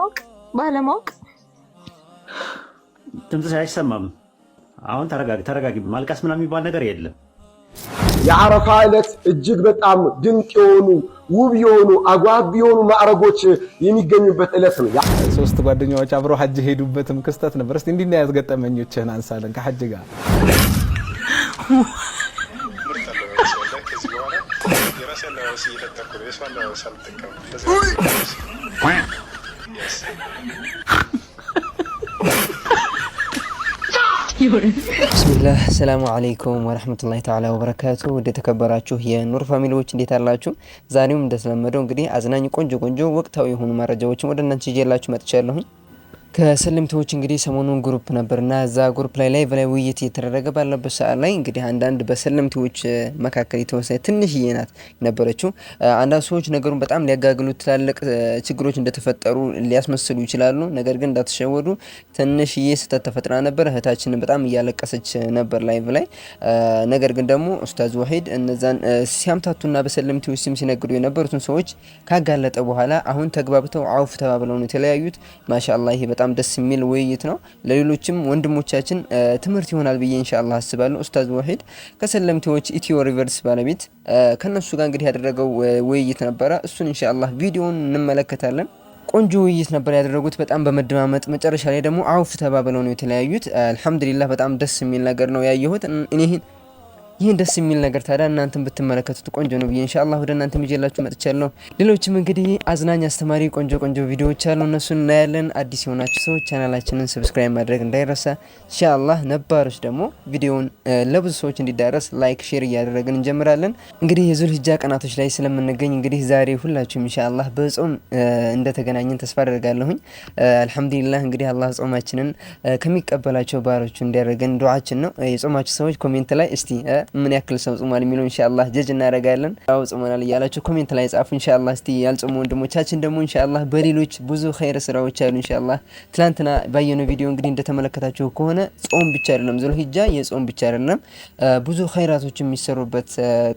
ሳታውቅ ባለማወቅ ድምፅሽ አይሰማም። አሁን ተረጋጊ። ማልቀስ ምናምን የሚባል ነገር የለም። የዓረፋ ዕለት እጅግ በጣም ድንቅ የሆኑ ውብ የሆኑ አጓቢ የሆኑ ማዕረጎች የሚገኙበት ዕለት ነው። ሶስት ጓደኛዎች አብረው ሐጅ ሄዱበትም ክስተት ነበር። እስቲ እንዲና ያስገጠመኞችህን አንሳለን ከሐጅ ጋር። ቢስሚላህ ሰላሙ አለይኩም ወራህመቱላሂ ተዓላ ወበረካቱ። ወደ ተከበራችሁ የኑር ፋሚሊዎች እንዴት አላችሁ? ዛሬም እንደተለመደው እንግዲህ አዝናኝ ቆንጆ ወቅታዊ የሆኑ መረጃዎችን ወደ እናንተ ይዤላችሁ መጥቻለሁኝ። ከሰለምቴዎች እንግዲህ ሰሞኑን ግሩፕ ነበርና እዛ ግሩፕ ላይ ውይይት እየተደረገ ባለበት ሰዓት ላይ እንግዲህ አንዳንድ በሰለምቴዎች መካከል የተወሰነ ትንሽዬ ናት ነበረችው። አንዳንድ ሰዎች ነገሩን በጣም ሊያጋግሉት ትላልቅ ችግሮች እንደተፈጠሩ ሊያስመስሉ ይችላሉ። ነገር ግን እንዳትሸወዱ ትንሽዬ ስህተት ተፈጥራ ነበር። እህታችንን በጣም እያለቀሰች ነበር ላይቭ ላይ። ነገር ግን ደግሞ ኡስታዝ ወሂድ እነዛን ሲያምታቱና በሰለምቴዎች ስም ሲነግዱ የነበሩትን ሰዎች ካጋለጠ በኋላ አሁን ተግባብተው አውፍ ተባብለው ነው የተለያዩት። ማሻአላህ ይሄ በጣም ደስ የሚል ውይይት ነው። ለሌሎችም ወንድሞቻችን ትምህርት ይሆናል ብዬ ኢንሻአላህ አስባለሁ። ኡስታዝ ወሂድ ከሰለምቴዎች ኢትዮ ሪቨርስ ባለቤት ከነሱ ጋር እንግዲህ ያደረገው ውይይት ነበረ። እሱን ኢንሻአላህ ቪዲዮውን እንመለከታለን። ቆንጆ ውይይት ነበር ያደረጉት በጣም በመደማመጥ መጨረሻ ላይ ደግሞ አውፍ ተባብለው ነው የተለያዩት። አልহামዱሊላህ በጣም ደስ የሚል ነገር ነው ያየሁት። ይህን ደስ የሚል ነገር ታዲያ እናንተም ብትመለከቱት ቆንጆ ነው ብዬ ኢንሻአላህ ወደ እናንተም ይዤላችሁ መጥቻለሁ። ሌሎችም እንግዲህ አዝናኝ አስተማሪ ቆንጆ ቪዲዮዎች አሉ፣ እነሱን እናያለን። አዲስ የሆናችሁ ሰዎች ቻናላችንን ሰብስክራይብ ማድረግ እንዳይረሳ ኢንሻአላህ። ነባሮች ደግሞ ቪዲዮውን ለብዙ ሰዎች እንዲዳረስ ላይክ ሼር እያደረግን እንጀምራለን። እንግዲህ የዙልሂጃ ቀናቶች ላይ ስለምንገኝ እንግዲህ ዛሬ ሁላችሁም ኢንሻአላህ በጾም እንደተገናኘን ተስፋ አደርጋለሁኝ። አልহামዱሊላህ እንግዲህ አላህ ጾማችንን ከሚቀበላቸው ባሮቹ እንዲያደርገን ዱዓችን ነው። የጾማችሁ ሰዎች ኮሜንት ላይ እስቲ ምን ያክል ሰው ጾማል የሚለው ኢንሻአላህ ጀጅ እናደርጋለን። አው ጾመናል እያላችሁ ኮሜንት ላይ ጻፉ ኢንሻአላህ። እስቲ ያልጾሙ ወንድሞቻችን ደግሞ ኢንሻአላህ በሌሎች ብዙ ኸይር ስራዎች አሉ ኢንሻአላህ። ትላንትና ባየነው ቪዲዮ እንግዲህ እንደተመለከታችሁ ከሆነ ጾም ብቻ አይደለም ዙልሂጃ የጾም ብቻ አይደለም፣ ብዙ ኸይራቶች የሚሰሩበት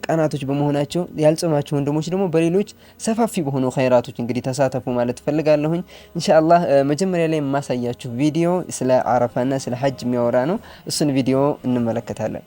ቀናቶች በመሆናቸው ያልጾማችሁ ወንድሞች ደግሞ በሌሎች ሰፋፊ በሆኑ ኸይራቶች እንግዲህ ተሳተፉ ማለት ፈልጋለሁኝ ኢንሻአላህ። መጀመሪያ ላይ የማሳያችሁ ቪዲዮ ስለ አረፋና ስለ ሐጅ የሚያወራ ነው። እሱን ቪዲዮ እንመለከታለን።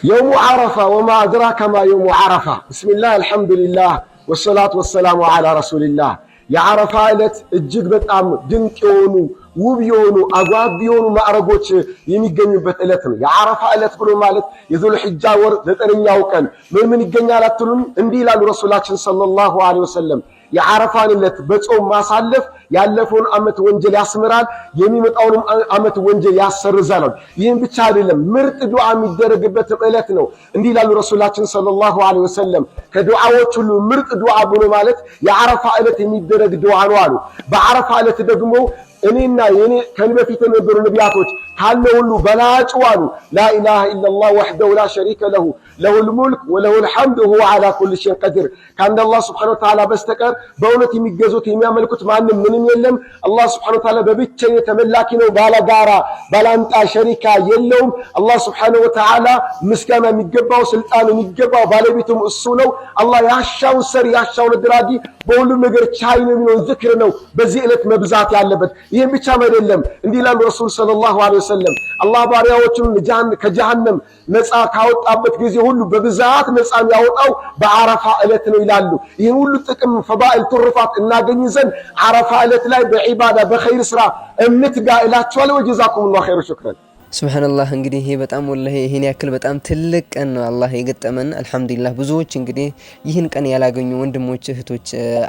يوم عرفة وما أدراك ما يوم عرفة. بسم الله الحمد لله والصلاة والسلام على رسول الله. يا عرفة ዕለት እጅግ በጣም ድንቅ የሆኑ ውብ የሆኑ አጓቢ የሆኑ ማዕረጎች የሚገኙበት ዕለት ነው። የዓረፋ ዕለት ብሎ ማለት የዙልሂጃ ወር 9ኛው ቀን ምን ይገኛል አትሉም? እንዲህ ይላሉ ረሱላችን ሰለላሁ ዐለይሂ ወሰለም የዓረፋን ዕለት በጾም ማሳለፍ ያለፈውን ዓመት ወንጀል ያስምራል፣ የሚመጣውንም ዓመት ወንጀል ያሰርዛል። ይህም ብቻ አይደለም ምርጥ ዱዓ የሚደረግበት ዕለት ነው። እንዲህ ይላሉ ረሱላችን ሰለላሁ ዐለይሂ ወሰለም ከዱዓዎች ሁሉ ምርጥ ዱዓ ብሎ ማለት የዓረፋ ዕለት የሚደረግ ዱዓ ነው አሉ። በዓረፋ ዕለት ደግሞ እኔና የኔ ከኔ በፊት የነበሩ ነቢያቶች ካለ ሁሉ በላጩ አሉ ላኢላሃ ኢላላህ ወህደሁ ላ ሸሪከ ለሁ ለሁል ሙልክ ወለሁል ሐምድ ወሁወ ዐላ ኩሊ ሸይኢን ቀዲር። ከአንድ አላህ ሱብሓነሁ ወተዓላ በስተቀር በእውነት የሚገዙት የሚያመልኩት ማንም ምንም የለም። አላህ ሱብሓነሁ ወተዓላ በብቸኝነት ተመላኪ ነው፣ ባለጋራ ባላንጣ ሸሪካ የለውም። አላህ ሱብሓነሁ ወተዓላ ምስጋና የሚገባው ስልጣን የሚገባው ባለቤቱም እሱ ነው። አላህ ያሻውን ሰሪ ያሻውን ድራጊ በሁሉም ነገር ቻይ ነው የሚለውን ዝክር ነው በዚህ ዕለት መብዛት ያለበት። ይህም ብቻም አይደለም። እንዲህ ይላሉ ረሱል ሰለላሁ ዐለይሂ ወሰለም አላህ ባሪያዎቹን ከጀሃነም ነፃ ካወጣበት ጊዜ ሁሉ በብዛት ነፃ የሚያወጣው በዓረፋ ዕለት ነው ይላሉ። ይህን ሁሉ ጥቅም ፈዳኢል ትሩፋት እናገኝ ዘንድ ዓረፋ ዕለት ላይ በዒባዳ በኸይር ስራ እንትጋ እላችኋለሁ። ወጀዛኩሙላሁ ኸይረ ሹክራን። ሱብሃንአላህ እንግዲህ ይሄ በጣም ወላሂ ይሄን ያክል በጣም ትልቅ ቀን ነው አላህ የገጠመን። አልহামዱሊላህ ብዙዎች እንግዲህ ይህን ቀን ያላገኙ ወንድሞች እህቶች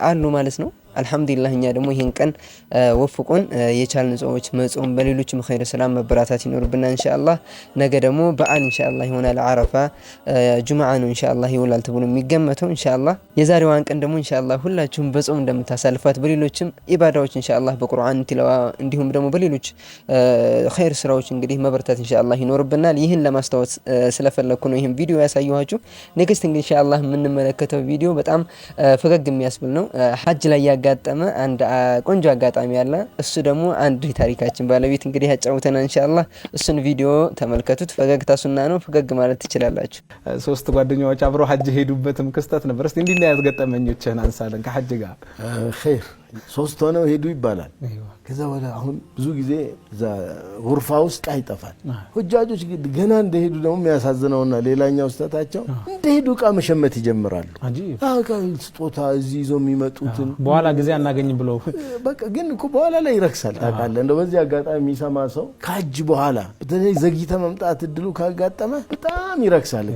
አሉ ማለት ነው። አልহামዱሊላህ እኛ ደግሞ ይሄን ቀን ወፍቆን የቻልን ሰዎች መጾም በሌሎችም ኸይር ሰላም መበራታት ይኖርብናል ኢንሻአላህ። ነገ ደግሞ በዓል ኢንሻአላህ ይሆናል። አረፋ ጁምዓ ነው ኢንሻአላህ ይውላል ተብሎ የሚገመተው ኢንሻአላህ። የዛሬዋን ቀን ደግሞ ኢንሻአላህ ሁላችሁም በጾም እንደምታሳልፏት በሌሎችም ኢባዳዎች ኢንሻአላህ በቁርአን ቲላዋ እንዲሁም ደግሞ በሌሎች ኸይር ስራዎች እንግዲህ መበረታት ኢንሻአላህ ይኖርብናል። ይህን ለማስታወስ ስለፈለኩ ነው ይህን ቪዲዮ ያሳየኋችሁ። ኔክስት እንግዲህ ኢንሻአላህ የምንመለከተው ቪዲዮ በጣም ፈገግ የሚያስብል ነው። ሐጅ ላይ ያጋጠመ አንድ ቆንጆ አጋጣሚ አለ። እሱ ደግሞ አንድ ታሪካችን ባለቤት እንግዲህ ያጫውተናል ኢንሻአላህ። እሱን ቪዲዮ ተመልከቱት። ፈገግታ ሱና ነው፣ ፈገግ ማለት ትችላላችሁ። ሶስት ጓደኛዎች አብረው ሐጅ ሄዱበትም ክስተት ነበር። እስቲ እንዲና ያስገጠመኞችህን አንሳለን ከሐጅ ጋር። ኸይር ሶስት ሆነው ሄዱ ይባላል። ከዛ በኋላ አሁን ብዙ ጊዜ እዛ ጉርፋ ውስጥ አይጠፋል። ሁጃጆች ገና እንደሄዱ ደግሞ የሚያሳዝነውና ሌላኛው ስተታቸው እንደሄዱ ዕቃ መሸመት ይጀምራሉ። ዕቃ ስጦታ እዚህ ይዘው የሚመጡትን በኋላ ጊዜ አናገኝም ብለው በቃ ግን እኮ በኋላ ላይ ይረክሳል። ታውቃለህ እንደው በዚህ አጋጣሚ የሚሰማ ሰው ከሐጅ በኋላ በተለይ ዘግይተ መምጣት እድሉ ካጋጠመ በጣም ይረክሳል።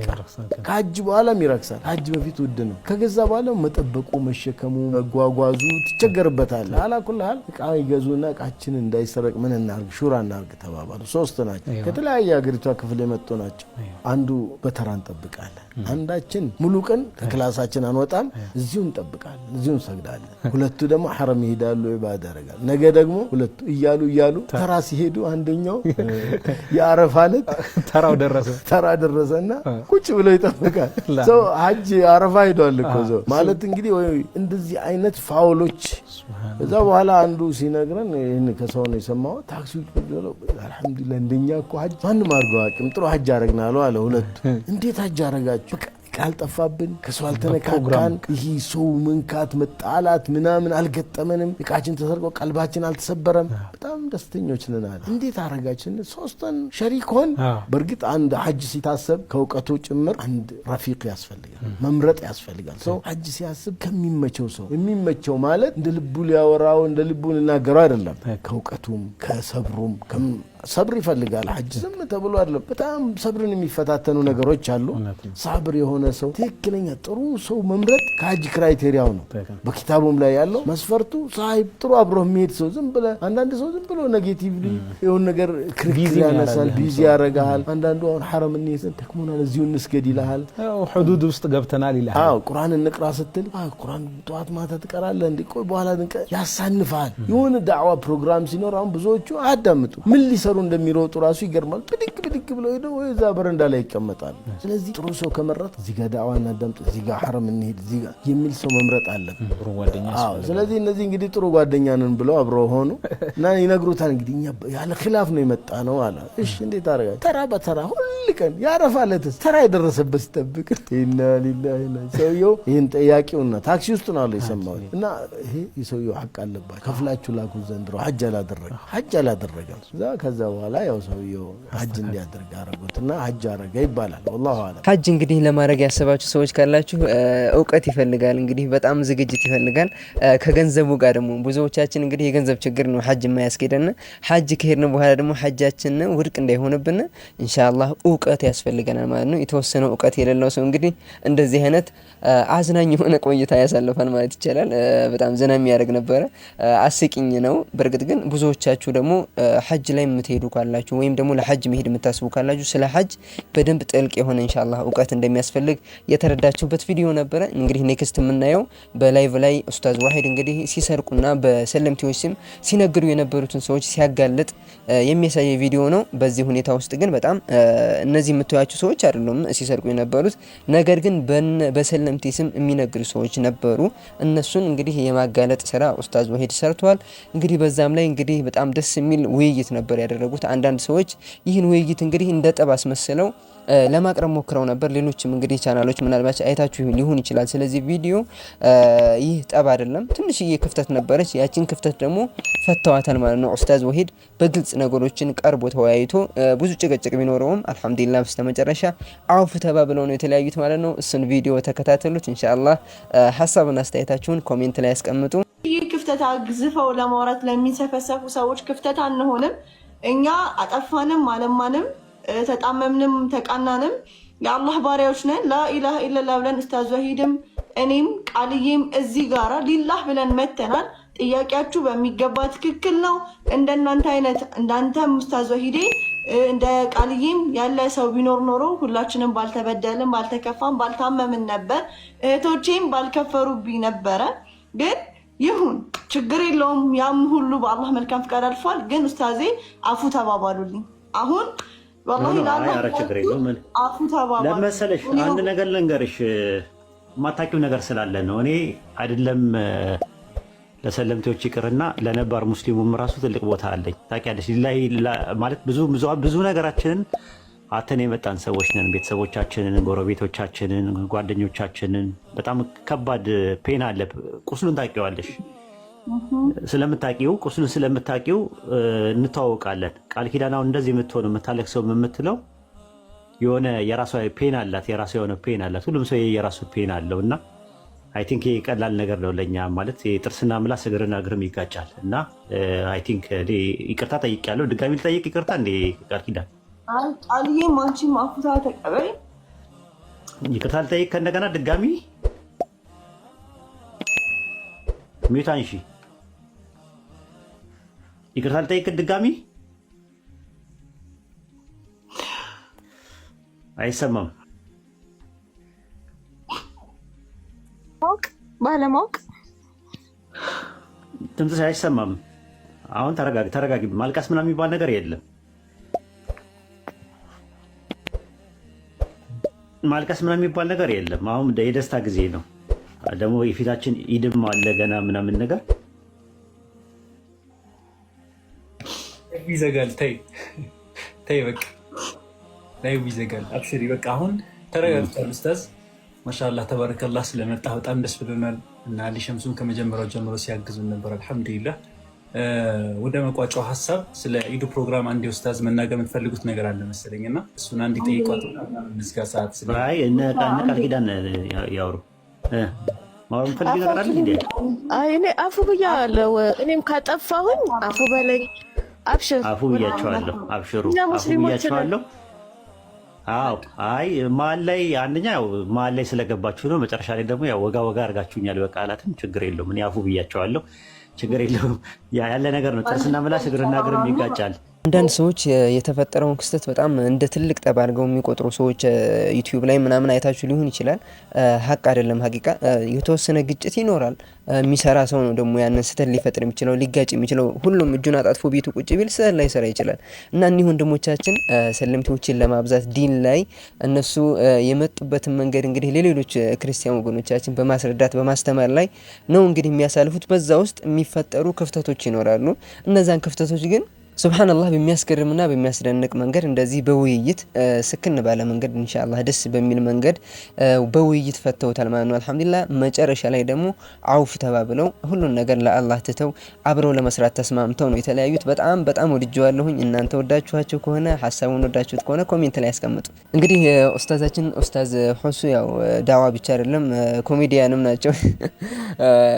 ከሐጅ በኋላም ይረክሳል። ሐጅ በፊት ውድ ነው። ከገዛ በኋላ መጠበቁ፣ መሸከሙ፣ መጓጓዙ ትቸገርበታለህ። አላኩልሃል ዕቃ ይገዙና ዕቃችን እንዳይሰረቅ ምን እናርግ ሹራ እናርግ ተባባሉ። ሶስት ናቸው ከተለያየ ሀገሪቷ ክፍል የመጡ ናቸው። አንዱ በተራ እንጠብቃለን። አንዳችን ሙሉ ቀን ከክላሳችን አንወጣም፣ እዚሁ እንጠብቃለን፣ እዚሁ እንሰግዳለን። ሁለቱ ደግሞ ሐረም ይሄዳሉ፣ ኢባዳ ያደርጋሉ። ነገ ደግሞ ሁለቱ እያሉ ተራ ሲሄዱ አንደኛው የአረፋ ዕለት ተራ ደረሰና ቁጭ ብሎ ይጠብቃል። ሰው ሐጅ አረፋ ሄዷል እኮ ሰው ማለት እንግዲህ እንደዚህ አይነት ፋውሎች። እዛ በኋላ አንዱ ሲነግረን ይሄን ከሰው ነው የሰማው። ታክሲው ብሎ አልহামዱሊላህ እንደኛ እኮ ሐጅ ማንም አድርገው አቅም ጥሩ ሐጅ አረግናል አለ። ሁለቱ እንዴት ሐጅ አረጋችሁ? ካልጠፋብን ከሰው አልተነካካን፣ ይሄ ሰው መንካት መጣላት ምናምን አልገጠመንም፣ ዕቃችን ተሰርቆ ቀልባችን አልተሰበረም፣ በጣም ደስተኞች ነን አለ። እንዴት አረጋችን? ሶስቱን ሸሪክ ሆን። በእርግጥ አንድ ሐጅ ሲታሰብ ከእውቀቱ ጭምር አንድ ረፊቅ ያስፈልጋል፣ መምረጥ ያስፈልጋል። ሰው ሐጅ ሲያስብ ከሚመቸው ሰው የሚመቸው ማለት እንደ ልቡ ሊያወራው እንደ ልቡ ሊናገረው አይደለም። ከእውቀቱም ከሰብሩም ሰብር ይፈልጋል። ሐጅ ዝም ተብሎ አይደለም። በጣም ሰብርን የሚፈታተኑ ነገሮች አሉ። ሳብር የሆነ ሰው ትክክለኛ ጥሩ ሰው መምረጥ ከሐጅ ክራይቴሪያው ነው። በኪታቡም ላይ ያለው መስፈርቱ ሳይብ ጥሩ አብሮ የሚሄድ ሰው። ዝም ብለ አንዳንድ ሰው ዝም ብሎ ኔጌቲቭሊ የሆነ ነገር ክርክር ያነሳል፣ ቢዚ ያረጋል። አንዳንዱ አሁን ሐረም እንይዘን ተክሞናል እዚሁ እንስገድ ይልሃል፣ ሁዱድ ውስጥ ገብተናል ይልሃል። አዎ ቁርአን እንቅራ ስትል ቁርአን ጠዋት ማታ ትቀራለህ እንዴ? ቆይ በኋላ ያሳንፋል። የሆነ ዳዕዋ ፕሮግራም ሲኖር አሁን ብዙዎቹ አያዳምጡ ምን ሊሰሩ እንደሚሮጡ ራሱ ይገርማል። ብድግ ብለው ሄደው እዛ በረንዳ ላይ ይቀመጣሉ። ስለዚህ ጥሩ ሰው ከመረጥ እዚህ ጋር ዳዕዋ እናዳምጥ፣ እዚህ ጋር ሐረም እንሄድ፣ እዚህ ጋር የሚል ሰው መምረጥ አለብን። ጥሩ ጓደኛ። አዎ ስለዚህ እነዚህ እንግዲህ ጥሩ ጓደኛ ነን ብለው አብረው ሆኑ እና ይነግሩታል። እንግዲህ እኛ ያለ ኺላፍ ነው የመጣ ነው አለ። እሺ እንዴት አረጋችሁ? ተራ በተራ ሁሉ ቀን ያረፋ ለተስ ተራ የደረሰበት ሲጠብቅ ኢና ሊላሂ ሰውየው ይሄን ጠያቂውና ታክሲ ውስጥ ነው አለ የሰማው እና ይሄ የሰውየው ሐቅ አለባት ከፍላችሁ ላኩ ዘንድሮ ሐጅ አላደረገም። ከዛ በኋላ ያው ሰውየው ሐጅ እንዲያደርግ አረጉትና ሐጅ አረገ ይባላል። والله አለ። ሐጅ እንግዲህ ለማድረግ ያሰባችሁ ሰዎች ካላችሁ እውቀት ይፈልጋል፣ እንግዲህ በጣም ዝግጅት ይፈልጋል። ከገንዘቡ ጋር ደግሞ ብዙዎቻችን እንግዲህ የገንዘብ ችግር ነው ሐጅ የማያስኬደን። ሐጅ ከሄድን በኋላ ደግሞ ሐጃችን ውድቅ እንዳይሆንብን ኢንሻአላህ እውቀት ያስፈልገናል ማለት ነው። የተወሰነ እውቀት የሌለው ሰው እንግዲህ እንደዚህ አይነት አዝናኝ የሆነ ቆይታ ያሳልፋል ማለት ይቻላል። በጣም ዘና የሚያደርግ ነበረ፣ አስቂኝ ነው። በእርግጥ ግን ብዙዎቻችሁ ደግሞ ሐጅ ላይ የምትሄዱ ካላችሁ ወይም ደግሞ ለሐጅ መሄድ የምታስቡ ካላችሁ ስለ ሐጅ በደንብ ጥልቅ የሆነ ኢንሻአላህ እውቀት እንደሚያስፈልግ የተረዳችሁበት ቪዲዮ ነበረ። እንግዲህ ኔክስት የምናየው በላይቭ ላይ ኡስታዝ ዋሂድ እንግዲህ ሲሰርቁና በሰለምቲዎች ስም ሲነግሩ የነበሩትን ሰዎች ሲያጋልጥ የሚያሳይ ቪዲዮ ነው። በዚህ ሁኔታ ውስጥ ግን በጣም እነዚህ የምታዩአቸው ሰዎች አይደሉም ሲሰርቁ የነበሩት፣ ነገር ግን በሰለምቲ ስም የሚነግሩ ሰዎች ነበሩ። እነሱን እንግዲህ የማጋለጥ ስራ ኡስታዝ ዋሂድ ሰርቷል። እንግዲህ በዛም ላይ እንግዲህ በጣም ደስ የሚል ውይይት ነበር ያደረጉት። አንዳንድ ሰዎች ይህን ውይይት እንግዲህ እንደ ጠብ አስመስለው ለማቅረብ ሞክረው ነበር። ሌሎችም እንግዲህ ቻናሎች ምናልባት አይታችሁ ሊሆን ይችላል። ስለዚህ ቪዲዮ ይህ ጠብ አይደለም፣ ትንሽዬ ክፍተት ነበረች። ያቺን ክፍተት ደግሞ ፈተዋታል ማለት ነው። ኡስታዝ ዋሂድ በግልጽ ነገሮችን ቀርቦ ተወያይቶ ብዙ ጭቅጭቅ ቢኖረውም አልহামዱሊላህ በስተመጨረሻ አውፍ ተባብለው ነው የተለያዩት ማለት ነው። እሱን ቪዲዮ ተከታተሉት። ኢንሻአላህ ሐሳብና አስተያየታችሁን ኮሜንት ላይ ያስቀምጡ። ይህ ክፍተት አግዝፈው ለማውራት ለሚሰፈሰፉ ሰዎች ክፍተት አንሆንም። እኛ አጠፋንም አለማንም ተጣመምንም ተቃናንም የአላህ ባሪያዎች ነን። ላኢላሃ ኢለላህ ብለን ኡስታዝ ዋሂድም እኔም ቃልዬም እዚህ ጋራ ሊላህ ብለን መተናል። ጥያቄያችሁ በሚገባ ትክክል ነው። እንደናንተ አይነት እንዳንተም ኡስታዝ ዋሂዴ እንደ ቃልዬም ያለ ሰው ቢኖር ኖሮ ሁላችንም ባልተበደልን፣ ባልተከፋን፣ ባልታመምን ነበር። እህቶቼም ባልከፈሩብኝ ነበረ። ግን ይሁን ችግር የለውም። ያም ሁሉ በአላህ መልካም ፍቃድ አልፏል። ግን ኡስታዜ አፉ ተባባሉልኝ። አሁን ወላሂ ችግር የለውም። ለመሰለሽ አንድ ነገር ልንገርሽ፣ የማታውቂው ነገር ስላለ ነው። እኔ አይደለም ለሰለምቴዎች ይቅርና ለነባር ሙስሊሙም ራሱ ትልቅ ቦታ አለኝ። ታውቂያለሽ ማለት ብዙ ነገራችንን አተን የመጣን ሰዎች ነን። ቤተሰቦቻችንን፣ ጎረቤቶቻችንን፣ ጓደኞቻችንን በጣም ከባድ ፔን አለ። ቁስሉን ታውቂዋለሽ። ስለምታውቂው ቁስሉን ስለምታውቂው እንተዋወቃለን። ቃል ኪዳን አሁን እንደዚህ የምትሆነው የምታለቅሰው የምትለው የሆነ የራሷ ፔን አላት፣ የራሷ የሆነ ፔን አላት። ሁሉም ሰው የራሱ ፔን አለው እና አይ ቲንክ ይሄ ቀላል ነገር ነው ለእኛ ማለት ጥርስና ምላስ እግርና እግርም ይጋጫል እና አይ ቲንክ ይቅርታ ጠይቄያለሁ። ድጋሚ ልጠይቅ ይቅርታ እንደ ቃል ኪዳን ቃልዬም አንቺም አፉታ ተቀበይ። ይቅርታ ልጠይቅ ከእንደገና ድጋሚ ሚውታን እሺ፣ ይቅርታ ልጠይቅ ድጋሚ አይሰማም። ባለማወቅ ድምፅሽ አይሰማም። አሁን ተረጋጊ። ማልቀስ ምናምን የሚባል ነገር የለም። ማልቀስ ምናምን የሚባል ነገር የለም። አሁን የደስታ ጊዜ ነው። ደግሞ የፊታችን ኢድም አለ ገና ምናምን ነገር ይዘጋል። ተይ በቃ ላይ ይዘጋል። አብሽሪ በቃ አሁን ተረጋግቷል። ኡስታዝ ማሻአላህ ተባረከላህ ስለመጣ በጣም ደስ ብሎናል እና አሊ ሸምሱን ከመጀመሪያው ጀምሮ ሲያግዙን ነበር። አልሐምዱሊላህ። ወደ መቋጫው ሀሳብ ስለ ኢዱ ፕሮግራም አንድ ኡስታዝ መናገር የምትፈልጉት ነገር አለ መሰለኝ እና እሱን አንድ ጠይቋት። ምዝጋ ሰዓት አይ እነ ቃል ኪዳን ያወሩ ማወር የምፈልግ ነገር አለ እንዴ? አይ እኔ አፉ ብያለሁ። እኔም ካጠፋሁኝ አፉ በለኝ። አብሽር። አፉ ብያቸዋለሁ። አብሽሩ። አፉ ብያቸዋለሁ። አዎ አይ መሀል ላይ አንደኛ ያው መሀል ላይ ስለገባችሁ ነው። መጨረሻ ላይ ደግሞ ያው ወጋ አድርጋችሁኛል በቃላትም ችግር የለውም። እኔ አፉ ብያቸዋለሁ። ችግር የለውም። ያለ ነገር ነው። ጥርስና ምላስ እግርና እግርም ይጋጫል። አንዳንድ ሰዎች የተፈጠረውን ክስተት በጣም እንደ ትልቅ ጠብ አድርገው የሚቆጥሩ ሰዎች ዩቲዩብ ላይ ምናምን አይታችሁ ሊሆን ይችላል። ሀቅ አይደለም። ሀቂቃ የተወሰነ ግጭት ይኖራል። የሚሰራ ሰው ነው ደግሞ ያንን ስህተት ሊፈጥር የሚችለው ሊጋጭ የሚችለው። ሁሉም እጁን አጣጥፎ ቤቱ ቁጭ ቢል ስህተት ላይ ሰራ ይችላል እና እኒህ ወንድሞቻችን ሰለምቴዎችን ለማብዛት ዲን ላይ እነሱ የመጡበትን መንገድ እንግዲህ ለሌሎች ክርስቲያን ወገኖቻችን በማስረዳት በማስተማር ላይ ነው እንግዲህ የሚያሳልፉት። በዛ ውስጥ የሚፈጠሩ ክፍተቶች ይኖራሉ። እነዛን ክፍተቶች ግን ሱብሃንአላህ በሚያስገርምና በሚያስደንቅ መንገድ እንደዚህ በውይይት ስክን ባለ መንገድ ኢንሻአላህ ደስ በሚል መንገድ በውይይት ፈተውታል ማለት ነው። አልሐምዱሊላህ መጨረሻ ላይ ደግሞ አውፍ ተባብለው ሁሉን ነገር ለአላህ ትተው አብረው ለመስራት ተስማምተው ነው የተለያዩት። በጣም ወድጄዋለሁኝ። እናንተ ወዳችኋቸው ከሆነ ሐሳቡን ወዳችሁት ከሆነ ኮሜንት ላይ ያስቀምጡ። እንግዲህ ኡስታዛችን ኡስታዝ ሁሱ ያው ዳዋ ብቻ አይደለም ኮሜዲያንም ናቸው።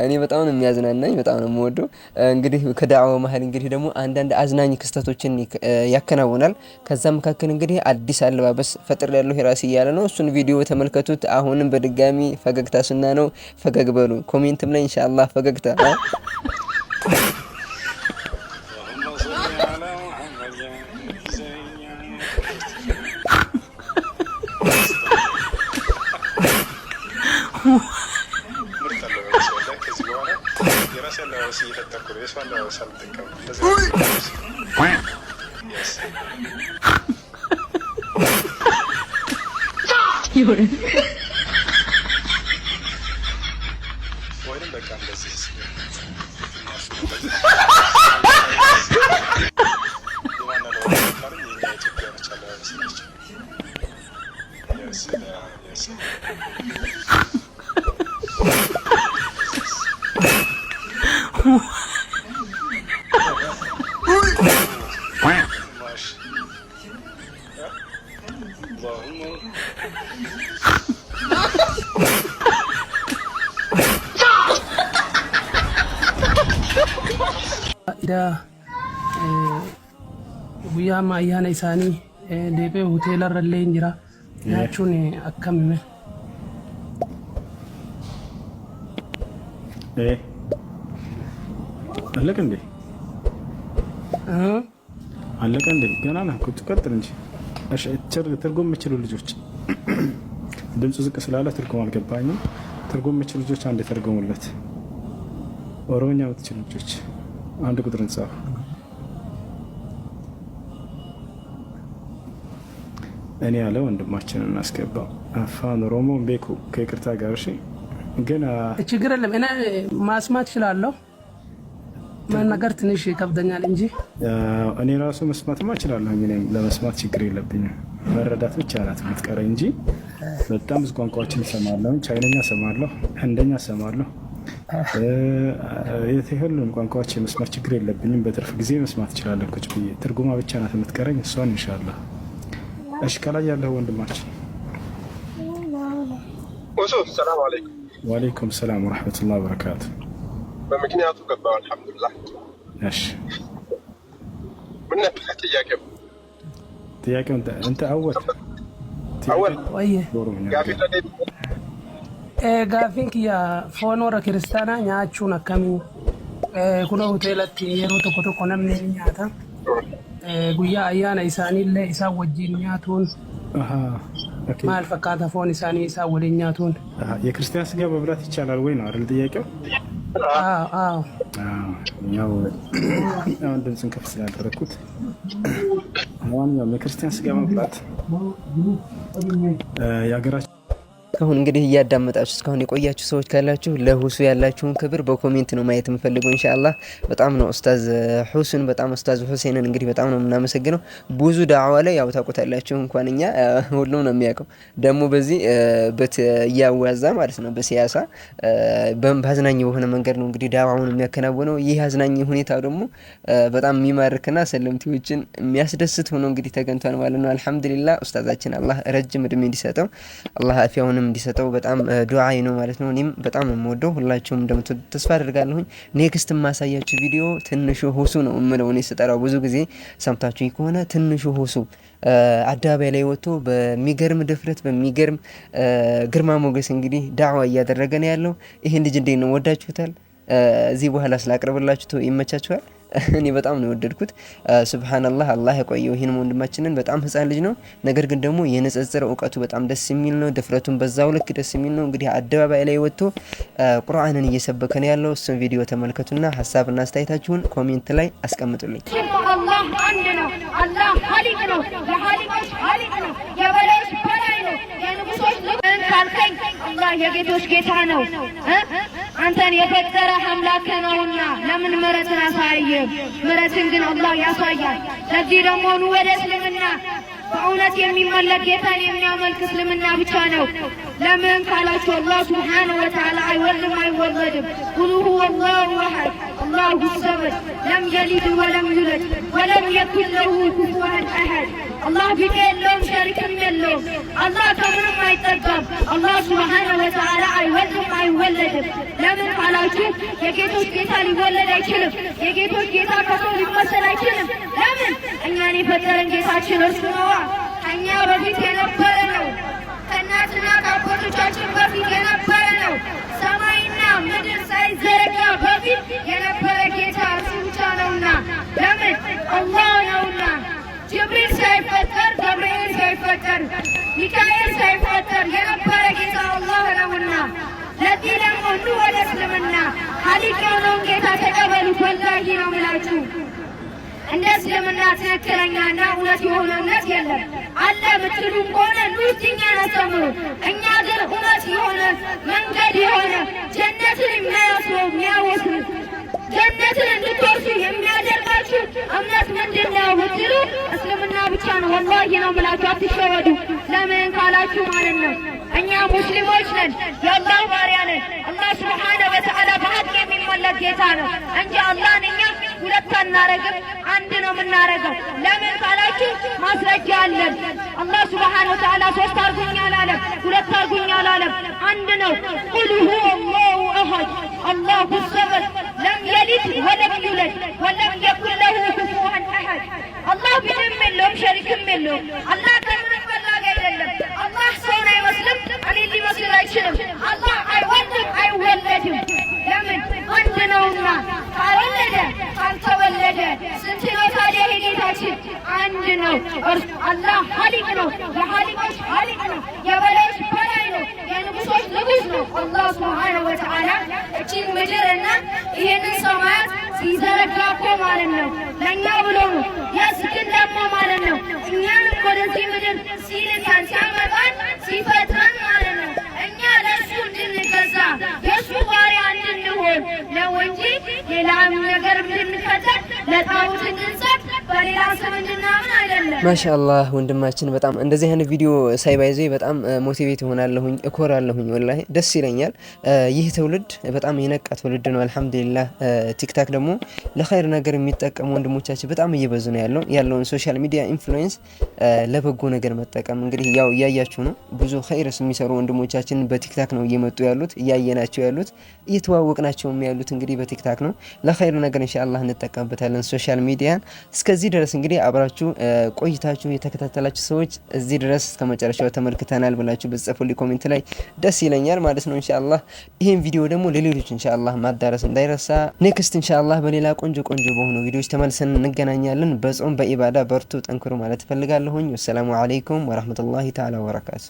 እኔ በጣም ነው የሚያዝናናኝ፣ በጣም ነው የምወደው። እንግዲህ ከዳዋው መሀል እንግዲህ ደግሞ አንዳንድ አዝናኝ ክስተቶችን ያከናውናል። ከዛ መካከል እንግዲህ አዲስ አለባበስ ፈጥር ያለው ራስ እያለ ነው። እሱን ቪዲዮ ተመልከቱት። አሁንም በድጋሚ ፈገግታ ሱና ነው። ፈገግ በሉ። ኮሜንትም ላይ ኢንሻአላህ ፈገግታ guyyaa amma ayyaana isaanii deebee hoteela irrallee hin jira nyaachuun akkamime አለቀ እንዴ? አለቀ እንዴ? ገና ነው። ቀጥል እንጂ። እሺ ትርጉም የምችሉ ልጆች ድምፁ ዝቅ ስላለ ትርጉም አልገባኝም። ትርጉም የምችሉ ልጆች አንድ የተርጉሙለት። ኦሮምኛ የምትችሉ ልጆች አንድ ቁጥር እንጻፉ። እኔ ያለ ወንድማችንን እናስገባው። አፋን ኦሮሞ ቤኩ ከይቅርታ ጋር እሺ። ግን ችግር የለም። እኔ ማስማት እችላለሁ። መናገር ትንሽ ይከብደኛል እንጂ እኔ ራሱ መስማትማ እችላለሁ። እኔም ለመስማት ችግር የለብኝም። መረዳት ብቻ ናት የምትቀረኝ እንጂ በጣም ብዙ ቋንቋዎችን እሰማለሁ። ቻይነኛ እሰማለሁ፣ ህንደኛ እሰማለሁ፣ ሁሉም ቋንቋዎች የመስማት ችግር የለብኝም። በትርፍ ጊዜ መስማት እችላለሁ። ቁጭ ብዬ ትርጉማ ብቻ ናት የምትቀረኝ፣ እሷን ኢንሻአላህ። እሺ ከላይ ያለው ወንድማችን ሰላም አለይኩም። ወአለይኩም ሰላም ወራህመቱላሂ ወበረካቱ። በምክንያቱ ገባው አልሐምዱሊላህ። እሺ ምን ነበር ጥያቄው? انت اول ويه gaafii gaafiin kiyya foon warra kiristaanaa nyaachuun akkamii kuna hoteelatti yeroo tokko tokko namni nyaata guyyaa ayyaana isaaniillee isaan wajjin nyaatuun maal fakkaata foon isaanii isaan waliin nyaatuun የክርስቲያን ስጋ መብላት ይቻላል ወይ ነው አይደል ጥያቄው? አዎ ያው አሁን ድምፅን ከፍ ስላደረኩት ማንኛውም የክርስቲያን ስጋ መብላት የሀገራችን እስካሁን እንግዲህ እያዳመጣችሁ እስካሁን የቆያችሁ ሰዎች ካላችሁ ለሁሱ ያላችሁን ክብር በኮሜንት ነው ማየት የምፈልገው ኢንሻአላህ። በጣም ነው ኡስታዝ ሁሱን በጣም ኡስታዝ ሁሴንን እንግዲህ በጣም ነው የምናመሰግነው። ብዙ ዳዕዋ ላይ ያው ታውቁታላችሁ፣ እንኳን እኛ ሁሉም ነው የሚያውቀው። ደግሞ በዚህ እያዋዛ ማለት ነው በሲያሳ በአዝናኝ በሆነ መንገድ ነው እንግዲህ ዳዕዋውን የሚያከናውነው። ይህ አዝናኝ ሁኔታ ደግሞ በጣም የሚማርክና ሰለምቲዎችን የሚያስደስት ሆኖ እንግዲህ ተገኝቷል ማለት ነው። አልሐምዱሊላህ ኡስታዛችን አላህ ረጅም እድሜ እንዲሰጠው አላህ አፊያውን እንዲሰጠው በጣም ዱዓይ ነው ማለት ነው። እኔም በጣም ነው የምወደው፣ ሁላችሁም እንደምትወዱ ተስፋ አደርጋለሁ። ኔክስት ማሳያችሁ ቪዲዮ ትንሹ ሁሱ ነው የምለው እኔ ስጠራው፣ ብዙ ጊዜ ሰምታችሁ ከሆነ ትንሹ ሁሱ አደባባይ ላይ ወጥቶ በሚገርም ድፍረት በሚገርም ግርማ ሞገስ እንግዲህ ዳዕዋ እያደረገ ነው ያለው። ይሄን ልጅ እንዴት ነው ወዳችሁታል? እዚህ በኋላ ስላቀርብላችሁ ይመቻችኋል? እኔ በጣም ነው የወደድኩት። ሱብሃንአላህ አላህ ያቆየው ይሄን ወንድማችንን። በጣም ህፃን ልጅ ነው፣ ነገር ግን ደግሞ የንጽጽር እውቀቱ በጣም ደስ የሚል ነው። ድፍረቱን በዛው ልክ ደስ የሚል ነው። እንግዲህ አደባባይ ላይ ወጥቶ ቁርአንን እየሰበከ ነው ያለው። እሱን ቪዲዮ ተመልከቱና ሀሳብና አስተያየታችሁን ኮሜንት ላይ አስቀምጡልኝ። አላህ አንድ ነው። አላህ ኻሊቅ ነው። የኻሊቆች ኻሊቅ ነው። የበላዮች በላይ ነው። የንጉሶች ንጉስ ካልከኝ አላህ የጌቶች ጌታ ነው። አንተን የፈጠረ አምላክ ነውና ለምን ምሕረትን አሳየህ? ምሕረትን ግን አላህ ያሳያል። ለዚህ ደግሞ ኑ ወደ እስልምና። በእውነት የሚመለክ ጌታን የሚያመልክ እስልምና ብቻ ነው። ለምን ካላችሁ አላህ ሱብሓነሁ ወተዓላ አይወልድም አይወለድም። ቁል ሁወ አላሁ አሐድ አላሁ ሰመድ ለም የሊድ ወለም ዩለድ ወለም የኩን ለሁ ኩፉወን አሐድ። አላህ ቢጤ የለውም ሸሪክም የለውም። አላህ ከምንም አይጠጋም። አላህ ሱብሓነሁ ወተዓላ አይወልድም አይወለድም። ለምን ካላችሁ የጌቶች ጌታ ሊወለድ አይችልም። የጌቶች ጌታ ከሰው ሊመሰል አይችልም። ለምን? እኛን የፈጠረን ጌታችን እርሱ ነዋ። ከእኛ በፊት የነበረ ነው። ከእናትና ከአባቶቻችን በፊት የነበረ ነው። ሰማይና ምድር ሳይዘረጋ በፊት የነበረ ጌታ እርሱ ብቻ ነውና፣ ለምን? አላህ ነውና። ጅብሪል ሳይፈጠር ገብርኤል ሳይፈጠር ሚካኤል ሳይፈጠር የነበረ ጌታ አላህ ነውና፣ ለዚህ ደግሞ ኑ ወደ እስልምና። ኻሊቅ የሆነውን ጌታ ተቀበሉት። ወላሂ ነው የምላችሁ፣ እንደ እስልምና ትክክለኛና እውነት የሆነ እምነት የለም። አለ ምትሉም ከሆነ ኑ እኛን አስተምሩ። እኛ ግን እውነት የሆነ መንገድ የሆነ ጀነትን የሚያወስደው የሚያወስዱ ጀነትን እንድትወርሱ የሚያደርጋችሁ እምነት ምንድን ነው ብትሉ እስልምና ብቻ ነው። ወላሂ ነው የምላችሁ፣ አትሸወዱ። ለምን ካላችሁ ማለት ነው እኛ ሙስሊሞች ነን፣ የአላህ ባሪያ ነን። አላህ ሱብሓነሁ ወተዓላ በሀቅ የሚመለክ ጌታ ነው እንጂ አላህን እኛ ሁለት አናረግም፣ አንድ ነው የምናረገው። ለምን ካላችሁ ማስረጃ አለን። አላህ ሱብሓነሁ ወተዓላ ሶስት አርጉኝ አላለም፣ ሁለት አርጉኝ አላለም፣ አንድ ነው። ቁል ሁወ አላሁ አሐድ አላሁ ሰመድ ለም የሊድ ወለም ዩለድ ወለም የኩን ለሁ ኩፉወን አሐድ። አላህ ምንም የለውም ሸሪክም የለውም። አላህ ከምንም በላይ አይደለም። አላህ ሰውን አይመስልም፣ እኔን ሊመስል አይችልም። አላህ አይወልድም አይወለድም። ለምን? አንድ ነውና። ካልወለደ ካልተወለደ ስንት ነው ታዲያ? ጌታችን አንድ ነው። አላህ ኻሊቅ ነው። የኻሊቆች ኻሊቅ ነው። የበላዮች በላይ ነው። የንጉሶች ንጉስ ነው። አላህ ሱብሓነሁ ወተዓላ እቺን ምድርና ይሄንን ሰማያት ሲዘረጋ እኮ ማለት ነው ለእኛ ብሎ ነው። የስግን ደግሞ ማለት ነው እኛንም ወደዚህ ምድር ሲልከን ሲያመጣን ሲፈጥረን ማለት ነው እኛ ለእሱ እንድንገዛ የእሱ ባሪያ እንድንሆን ነው እንጂ ሌላም ነገር እንድንከተል ለጣዖት እንድንሰጥ በሌላ ስም እንድናምን አይደለም። ማሻአላህ ወንድማችን በጣም እንደዚህ አይነት ቪዲዮ ሳይባይዘ በጣም ሞቲቬት ሆናለሁኝ እኮራለሁኝ ወላሂ ደስ ይለኛል። ይህ ትውልድ በጣም የነቃ ትውልድ ነው አልহামዱሊላህ። ቲክታክ ደግሞ ለኸይር ነገር የሚጠቀሙ ወንድሞቻችን በጣም እየበዙ ነው ያለውን ሶሻል ሚዲያ ኢንፍሉዌንስ ለበጎ ነገር መጠቀም እንግዲህ ያው እያያችሁ ነው። ብዙ ኸይርስ የሚሰሩ ወንድሞቻችን በቲክታክ ነው እየመጡ ያሉት እያየናቸው ያሉት እየተዋወቅናቸውም ያሉት እንግዲህ በቲክታክ ነው። ለኸይር ነገር ኢንሻአላህ እንጠቀምበታለን ሶሻል ሚዲያን። እስከዚህ ድረስ እንግዲህ አብራችሁ ቆይታችሁ የተከታተላችሁ ሰዎች እዚህ ድረስ እስከመጨረሻው ተመልክተናል ብላችሁ በጽፉልኝ ኮሜንት ላይ ደስ ይለኛል ማለት ነው ኢንሻአላህ። ይሄን ቪዲዮ ደግሞ ለሌሎች ኢንሻአላህ ማዳረስ እንዳይረሳ። ኔክስት ኢንሻአላህ በሌላ ቆንጆ በሆኑ ቪዲዮዎች ተመልሰን እንገናኛለን። በጾም በኢባዳ በርቱ ጠንክሩ ማለት ፈልጋለሁኝ። ወሰላሙ አለይኩም ወራህመቱላሂ ተዓላ ወበረካቱ።